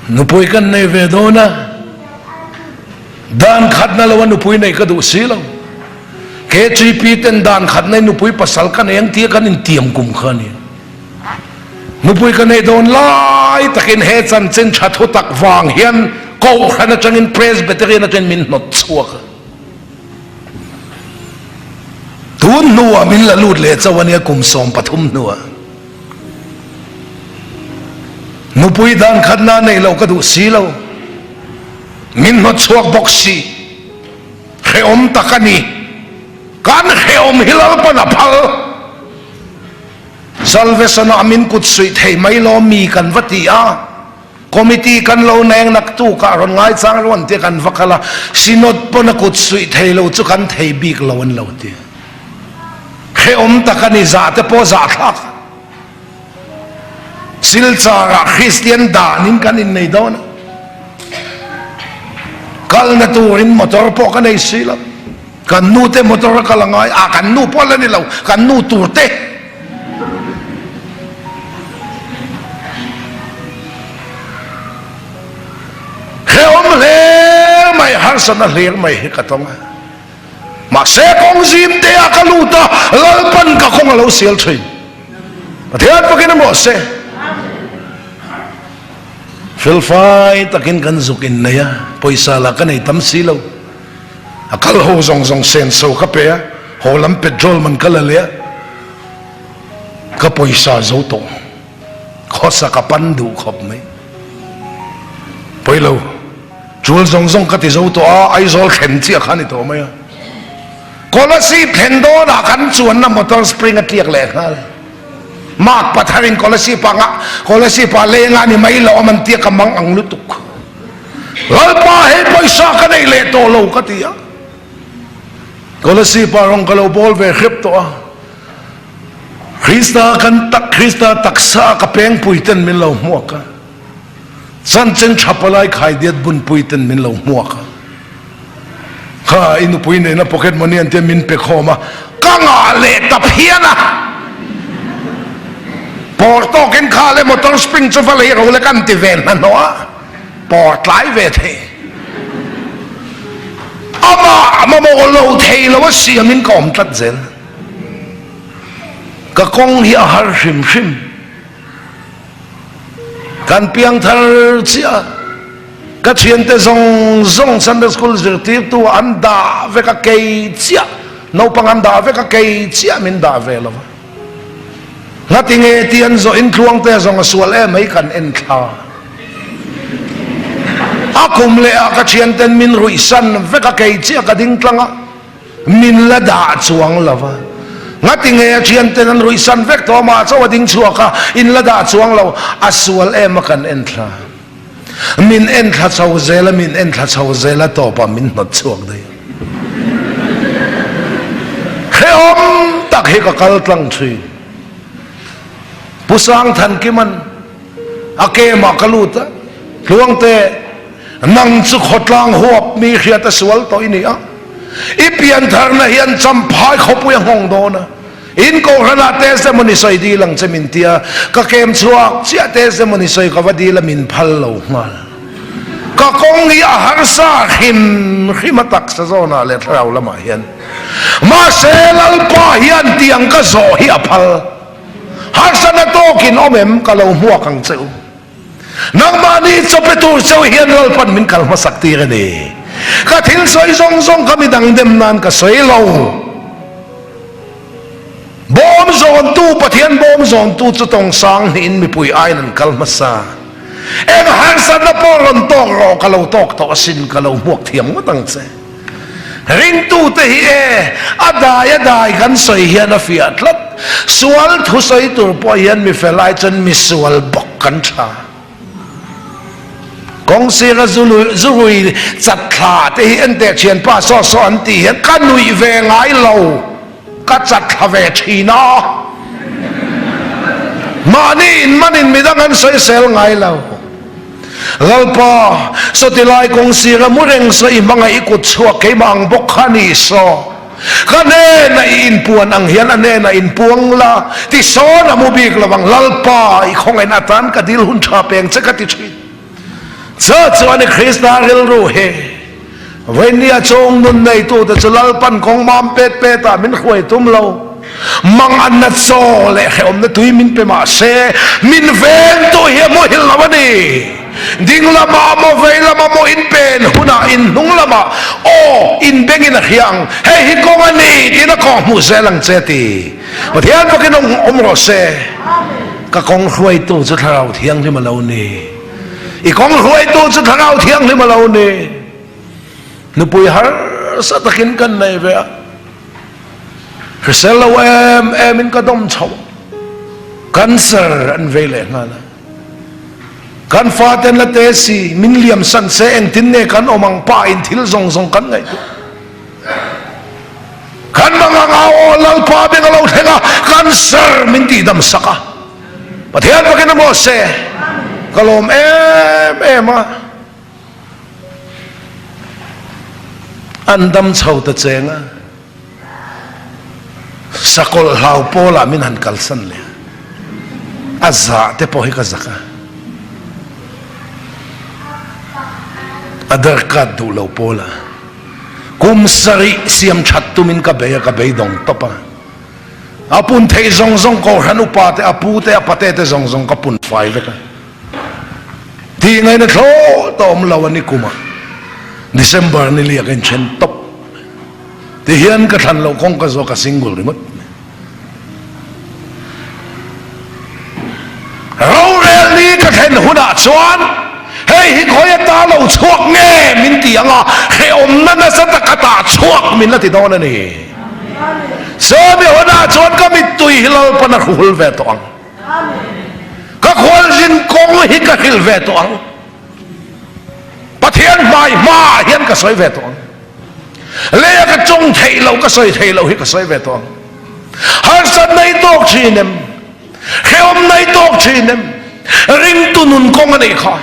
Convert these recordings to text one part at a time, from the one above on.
nupui kan nei vedona dan khat na lawan nupui nei ka du silang KGP ten dan khat nei nupui pasal kan yang tia kan in tiam kum khani nupui kan nei don lai takin he chan chen thathu tak wang hian ko khana changin presbytery na chen min not chuak tun nuwa min la lut le chawania kum som pathum nuwa nupui dan khat na nei lo ka du silo min not chuak boxi heom takani kan heom hilal panapal salvation amin kut sui thei mai lo mi kan vati a committee kan lo neng nak tu ka ron ngai chang ron te kan vakala sinod pon kut sui thei lo chu kan thei bik lo an lo te heom takani za te po za thak silchara christian danin kan in nei don kal na turin motor po kan ei sila kan nu te motor kalangai a kan nu po la ni lo kan nu turte heom le mai har sana le mai katonga ma se kong zim te akaluta lalpan ka kong lo sial thui pathiat pakin mo se filfai takin kan zukin na ya poisa la kan ay tamsilaw akal ho zong zong senso ka pe holam petrol man kalalya ka poisa zo to khosa ka pandu khop mai poilo chul zong zong ka ti zo to a ai zol khen chi khani to mai kolasi phendo na kan chuan na motor spring atliak le khal mak patharin kolasi pa lenga ni mai lo man tia kamang ang lutuk lalpa he paisa ka nei le to lo ka tia kolasi pa rong kalo bol ve khep to a krista taksa ka peng puiten min lo muaka san chen chapalai khai diet bun puiten min lo muaka kha inu puine na pocket money ante min pe khoma kanga le taphiana porto ken khale motor spring cho vale ro le kan ti ven na no port lai ve the ama mo lo thei lo si min kom tat zen ka kong hi a har hrim hrim kan piang thar chia ka chien te zong Sunday school zirti tu anda ve ka kei chia no pang anda ve ka kei chia min da ve lo ngating e tian zo in kluang te zong sual e mai kan en tha akum le ka chien ten min ruisan ve ka kei chia ka ding tlanga min la da chuang lova ngating e chien ten an ruisan vek to ma chaw ding chuaka in la da chuang lo asual e ma kan en tha min en tha chaw zela to pa min not chuak dei heom tak he ka kal tlang thui pusang than ki man ake ma kaluta luang te nang chu khotlang huap mi khiata sual to ini a ipian thar na hian champhai khopuya hong do na in ko rana testimony soi di lang chemin tia ka kem chuak chia testimony soi ka wadi la min phal lo ngal ka kong hi a har sa khimatak sa zona le thrau lama hian ma selal pa hian tiang ka zo hi a phal har sana to kin omem ka lo huwa kang cheu nang mani chopetur cheu hian lal pan min kal ma sakti re ni ka thil soi zong zong kami dang dem nan ka soi lo bom zon tu pathian bom zon tu chu tong sang ni in mi pui ai nan kal ma sa em har sana po ron tong ro ka lo tok to sin ka lo muak thiam ma tang che ring tu te hi e adai kan soi hian a fiat lat sual thu soi tur po hian mi felai chen mi sual bok kan tha kong sira zului chat thla te hi en te chian pa so an ti hian kan nui ve ngai lo ka chat thla ve thina manin midang an soi sel ngai lo lalpa so tilai kong sira mureng so imanga ikut chuak ke mang bok khani so kane na in puan ang hian ane na in puang la ti so na mubik lawang lalpa i khong en atan ka dil hun tha peng che ka ti thi church ani Krishna ril ru he với nia chong nun này tu ta chulal pan kong mam pet pet ta min khoi tum lo mang an na so le om na tui min pe ma se min ven to he mo hil na bani ding lama mo ve lama mo in pen huna in nung lama o in beng in hiang he hi kong ani tin a kong mu se lang che ti pathian pa kinong om ro se ka kong khoi tu chu tharau thiang ni ma lo ni i kong khoi tu chu tharau thiang ni ma lo ni nu pui har sa takin kan nei ve Hrselo em in kadom chau cancer an vele ngana kan faten la tesi min liam san se eng tin ne kan omang pa in thil zong zong kan ngai tu kan manga ngao lal pa beng lo thenga cancer min ti dam saka pathian pakin mo se kalom em andam chau ta chenga sakol hau pola min han kalsan le azza te pohi ka zaka adar ka du lo pola kum sari siam chat tu min ka be dong topa apun thei zong zong ko hanu pa te apu te apate te zong zong ka pun fai ve ka ti ngai na tho tom lawani kuma December ni liya kan chen top ti hian ka than lo kong ka zo ka single remote rel ni ka then huna chuan hei hi khoya ta lo chuak nge min ti anga he om na na sa ta ka ta chuak min la ti don ani so mi huna chuan ka mi tui hilal pa na khul ve to ang ka khol jin kong hi ka hil ve to ang pathian mai ma hian ka soi ve to ang le ka chung thei lo ka soi thei lo hi ka soi ve to ang har sat nei tok chinem kheom nei tok chinem ring tunun kong ani kha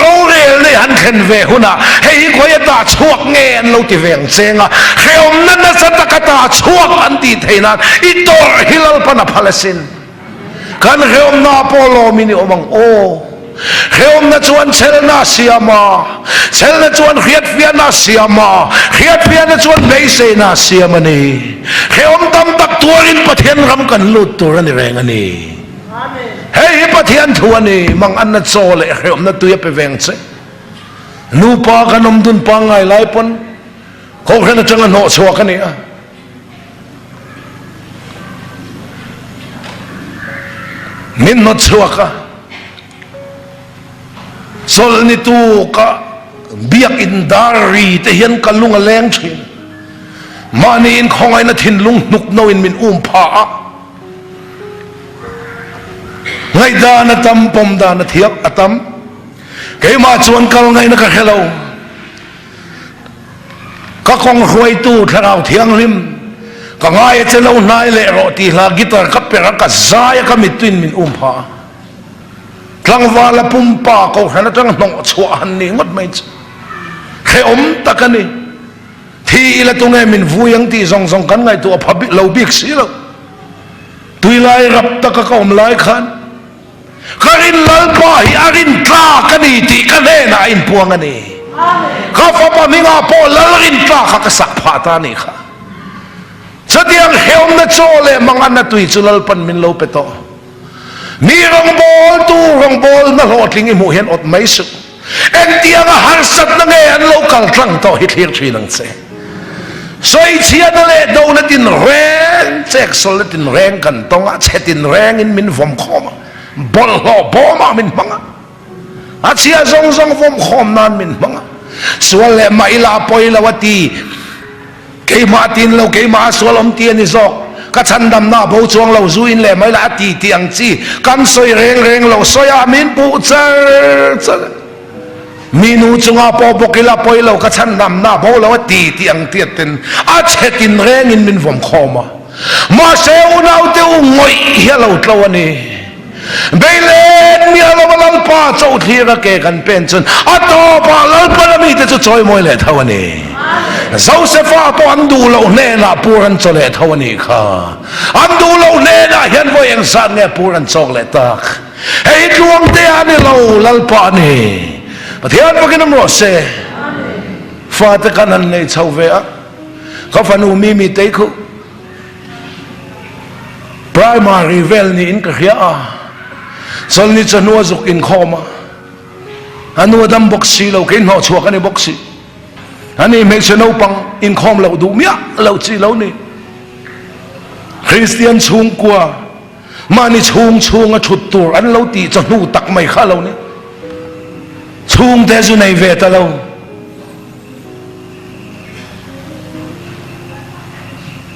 ro rel le han khen ve huna hei khoya ta chuak nge an lo ti veng chenga kheom na na sa ta ka ta chuak an ti theina I tor hilal pa na phalasin kan kheom na polo mini omang o kheom na chuan chel na siama chel na chuan khiat fian na siama khiat fian na chuan nei se na siama ni kheom tam tak tuarin pathian ram kan lut tur ani reng ani hei pathian thuani mang an na chole kheom na tuya pe veng che nu pa kanom dun pa ngai lai pon ko khena changa no chwa kani a min no chwa ka sol ni tu ka biak in dari te hian kalung a leng thin mani in khongai na thin lung nuk no in min pha a ngai da na tam pom da na thiak atam ke ma chuan kal ngai na ka hello ka khong huai tu tharau thiang lim ka ngai che lo nai le ro ti la gitar ka pera ka zaya ka mitwin min pha tlang wala pumpa ko hana tang nong chua han ni ngot mai khe om takani thi ila tungai min vuyang ti zong zong kan ngai tu phabi lo bik si lo tuilai rap taka ka om lai khan karin lal pa hi arin tla kani ti kane na in puang ani ka fa pa minga po lalrin tla ka ka sak pha ta ni kha chadiang heom na chole mangan na tui chulal pan min lo peto mi rong bol na lo tling mu hian ot mai su en tiang har sat na nge an local tlang to hi thlir thi nang che soi chian le do na tin reng chek sol na tin reng kan tonga chetin reng in min vom khoma bol ho boma min manga a chia zong zong vom khom nan min manga sual le mai la poi la wati ke ma tin lo ke ma sual om ti ni zok ka chandam na bo chuang lo zu in le mai la ti tiang chi kan soi reng lo soya min pu char minu chunga po bokila poi lo ka chandam na bo lo ti tiang tiaten a chetin reng in min vom khoma ma se unau te ngoi hialo tlawani beilen mi alo balal pa chau thira ke kan pension ato pa lal pa mi te chu choi moi le thawani Josepha to andu lo ne na puran chole thawani kha andu lo ne na hian voi ang san nge puran chok le tak hei tuang te ani lo lal pa ni pathian pakinam ro se fa te kanan nei chau ve a ka fanu mi te khu primary vel ni in ka khia a sol ni chanua zuk in khoma anu dam boxi lo kin ho chuak ani boxi ani me chano pang in khom lo du mia lo chi lo ni Christian chung kwa mani chung a thut tur an lo ti chanu tak mai kha lo ni chung te zu nei ve ta lo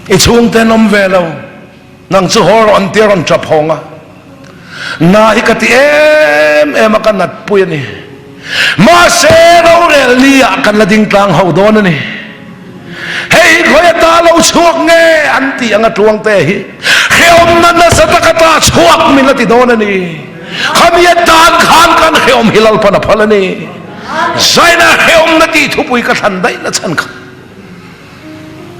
i chung te nom ve lo nang chu hor on tir on chap honga na ikati em akan nat pui ni ma se ro rel ni akan la ding tlang ho don ni hei khoi ta lo chuak nge an ti anga tuang te hi kheom nan na satakata chuak min la ti don ni khamia tan khan kan kheom hilal pa na phala ni zaina kheom na ti thu pui ka than dai na chan kha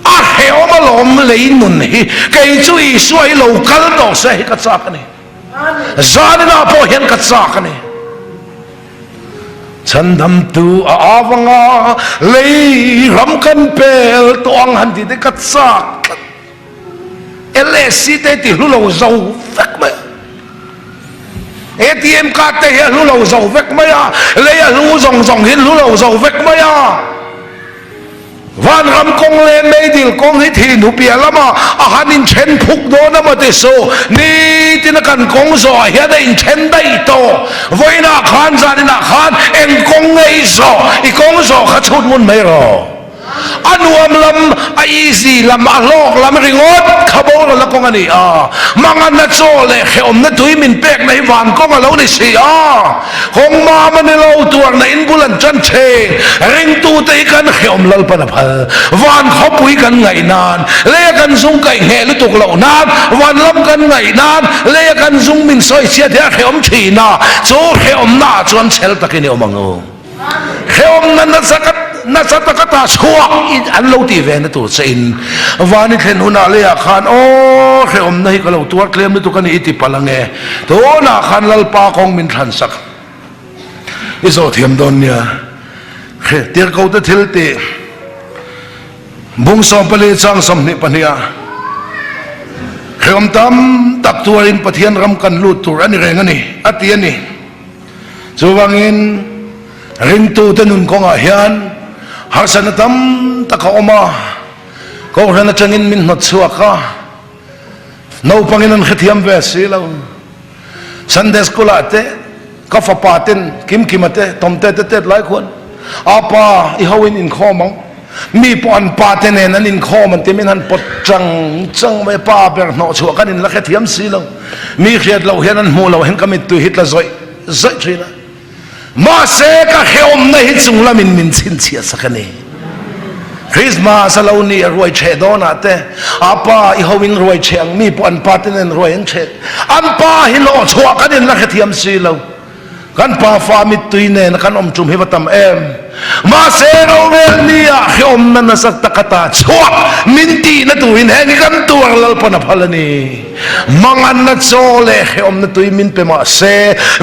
a kheom alom lei nun hi kai chui suai lo kal do se hi ka chak ni zani na po hian ka chak ni chandam tu awanga lei ram kan pel tong han ti de ka chak LSC te ti lu lo zo vek ma ATM card te hi lu lo zo vek ma ya le ya lu zong zong hin lu lo zo vek ma ya van ram kong le mei dil kong hi thi nu pia lama a hanin chen phuk do na ma te so ni tin kan kong zo hi da in chen dai to voina khan zanina khan en kong ngei zo I kong zo kha chut mun mai ro anuam lam a easy lam a lok lam ringot khabo la kong ani a mangan na cho le kheom na tui min pek nei van kong a lo ni si a hong ma man lo tuang na in bulan chan che ring tu te kan kheom lal pa na phal van khopui kan ngai nan le kan zung kai he lu tuk lo nan van lam kan ngai nan le kan zung min soi sia dia kheom thi na cho kheom na chuan chel takini omango kheom na sakat na satakata chuak in an lo ti ve na tu chain wani thlen huna le a khan o kheom na hi ka lo tuar klem ni tu kan iti palange to na khan lal pa kong min than sak izo thiam don nia khe tir ko ta thil te bung som pale chang som ni pania kheom tam tak tuarin pathian ram kan lut tur ani reng ani ati ani chuwangin ring tu tanun konga hian harsana tam taka oma ko rana changin min not chuaka no panginan khithiam ve silo Sunday school ate ka fa paten kim kimate tomte te lai khon apa I hawin in khomang mi pon paten en an in khom an timin han pot chang mai pa ber no chuaka in la khithiam silo mi khiat lo hian an mu lo hen kamit tu hit la zoi thina ma se ka kheom na hi chung lamin min chin chia sakani Christmas alone roi che dona te apa I howin roi cheng mi pon paten roi en che an pa hi lo chua kan in la khethiam si lo kan pa fa mit tuine na kan om chum hi watam em ma se ro mel nia khom na sak takata chua min ti na tuin he ni kan tuar lal pa na phalani mangan na chole khom na tui min pe ma se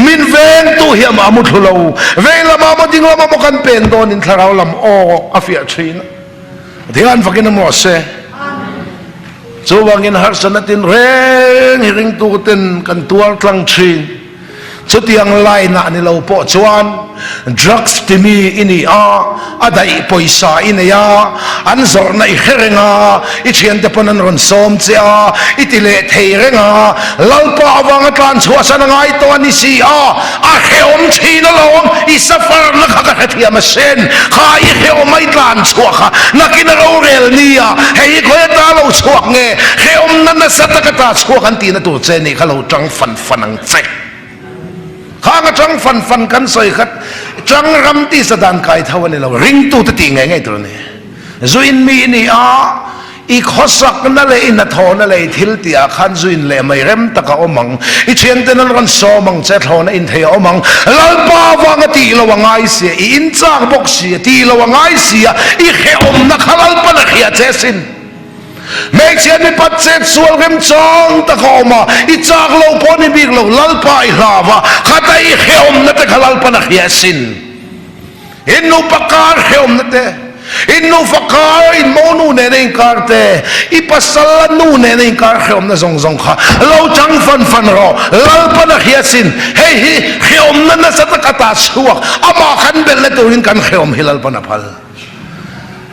min ven tu hi ma mu thulo vela ma mo ding ma mo kan pen don in tharau lam o afia thina dian fakin mo se chuwangin harsanatin ring tu ten kan tuar tlang thin chutiang lai na ni lo po chuan drugs timi ini a adai poisa ini ya an zor na I kherenga I thian te ponan ron som cha I tile theirenga lalpa awang tlan chua sana ngai to ani si a kheom thina lom I safar na kha thiam sen kha I kheom mai tlan chua kha nakin ro rel nia hei khoi ta lo chuak nge kheom na satakata chua kan ti na tu che ni kha lo tang fan ang che khang chang fan kan soi khat chang ram ti sadan kai thawani lo ring tu ti ngai tro ne zuin mi ni a I khosak na le in thona le thil ti a khan zuin le mai rem taka omang I chen ten ran so mang che thona in thei omang lal pa wang ti lo wangai se I in chang bok si ti lo wangai si I khe om na khalal pa na khia che sin Make sure ni patset sual gem chong ta khoma I chak lo poni big lo lalpa I lava khata I kheom na te khalal pa na khia sin inu pakar heom na te inu fakar in mo nu ne nei kar te ipasal nu ne nei kar heom na zong zong kha lo chang fan ro lal pa na hiasin hei hi heom na sa takata suak ama khan bel na turin kan heom hilal pa na phal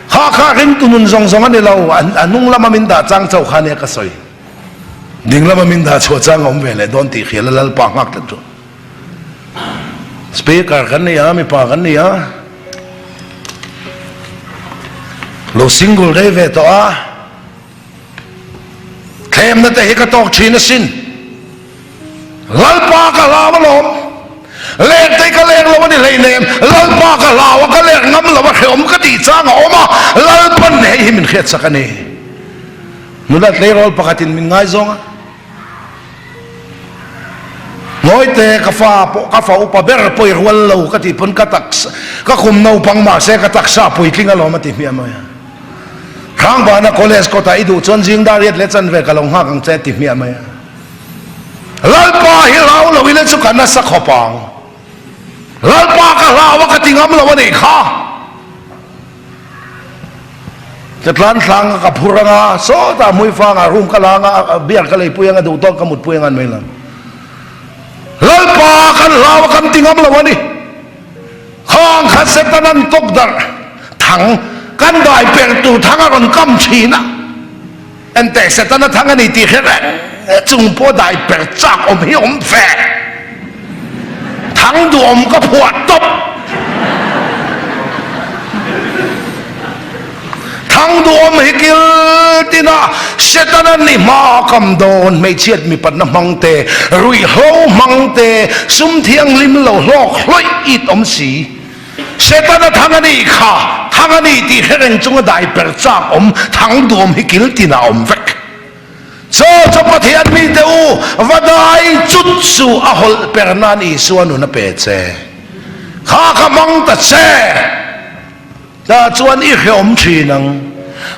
kha ring tunun zong zong ani lo anung lama min da chang chau khane ka soi ding lama min da cho chang om vele don ti khel lal pa ngak ta tu speaker kan ni ya mi pa kan ni ya lo single day ve to a kem na te hi ka tok china sin lal pa ka la ma lom lek te ka lek lo ni le nem lal pa ka la wa ka lek ngam lo wa khom ka ti chang oma lal pan ne hi min khet sakani nulat le rol pakatin min ngai zonga ngoi te ka fa upa ber poi rwal lo ka ti pon ka tak ka khum no pang ma se ka tak sa poi tling alo ma ti mi ma ya khang ba na college ko ta idu chon jing da riat le chan ve ka long ha kang che ti mi ma ya lal pa hi lao lo ile chu kana sa khopang lal pa ka lawa ka tingam lo ni kha Katlan tlang ka puranga so ta mui fa nga room ka la nga biar ka lei puyang adu to kamut puyangan mai lang lal pa kan lawa kan tingam lo ni khang kha setanan tok dar thang kan dai per tu thang aron kam china ente setana thang ani ti khere chung po dai per chak om hi om fe thang du om ka phuat top thang du om hi kil tina setana ni ma kam don mei chiat mi pat na mangte rui ho mangte sum thiang lim lo lok hloi it om si setana thangani kha thangani ti khereng chung dai per chak om thang du om hi kil tina om vek so pathian mi te u vadai chut su ahol pernani suanu na pe che kha kha mang ta che da chuan i khom chinang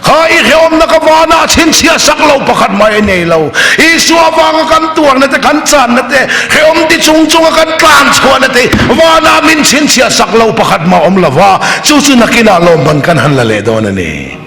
kha i khom na ka wana chin chia sak lo pakhat mai nei lo i suwa wang kan tuang na te kan chan na te khom ti chung chung kan tlan chhuan na te wana min chin chia sak lo pakhat ma om lawa chu chu nakina lo ban kan han la le don ani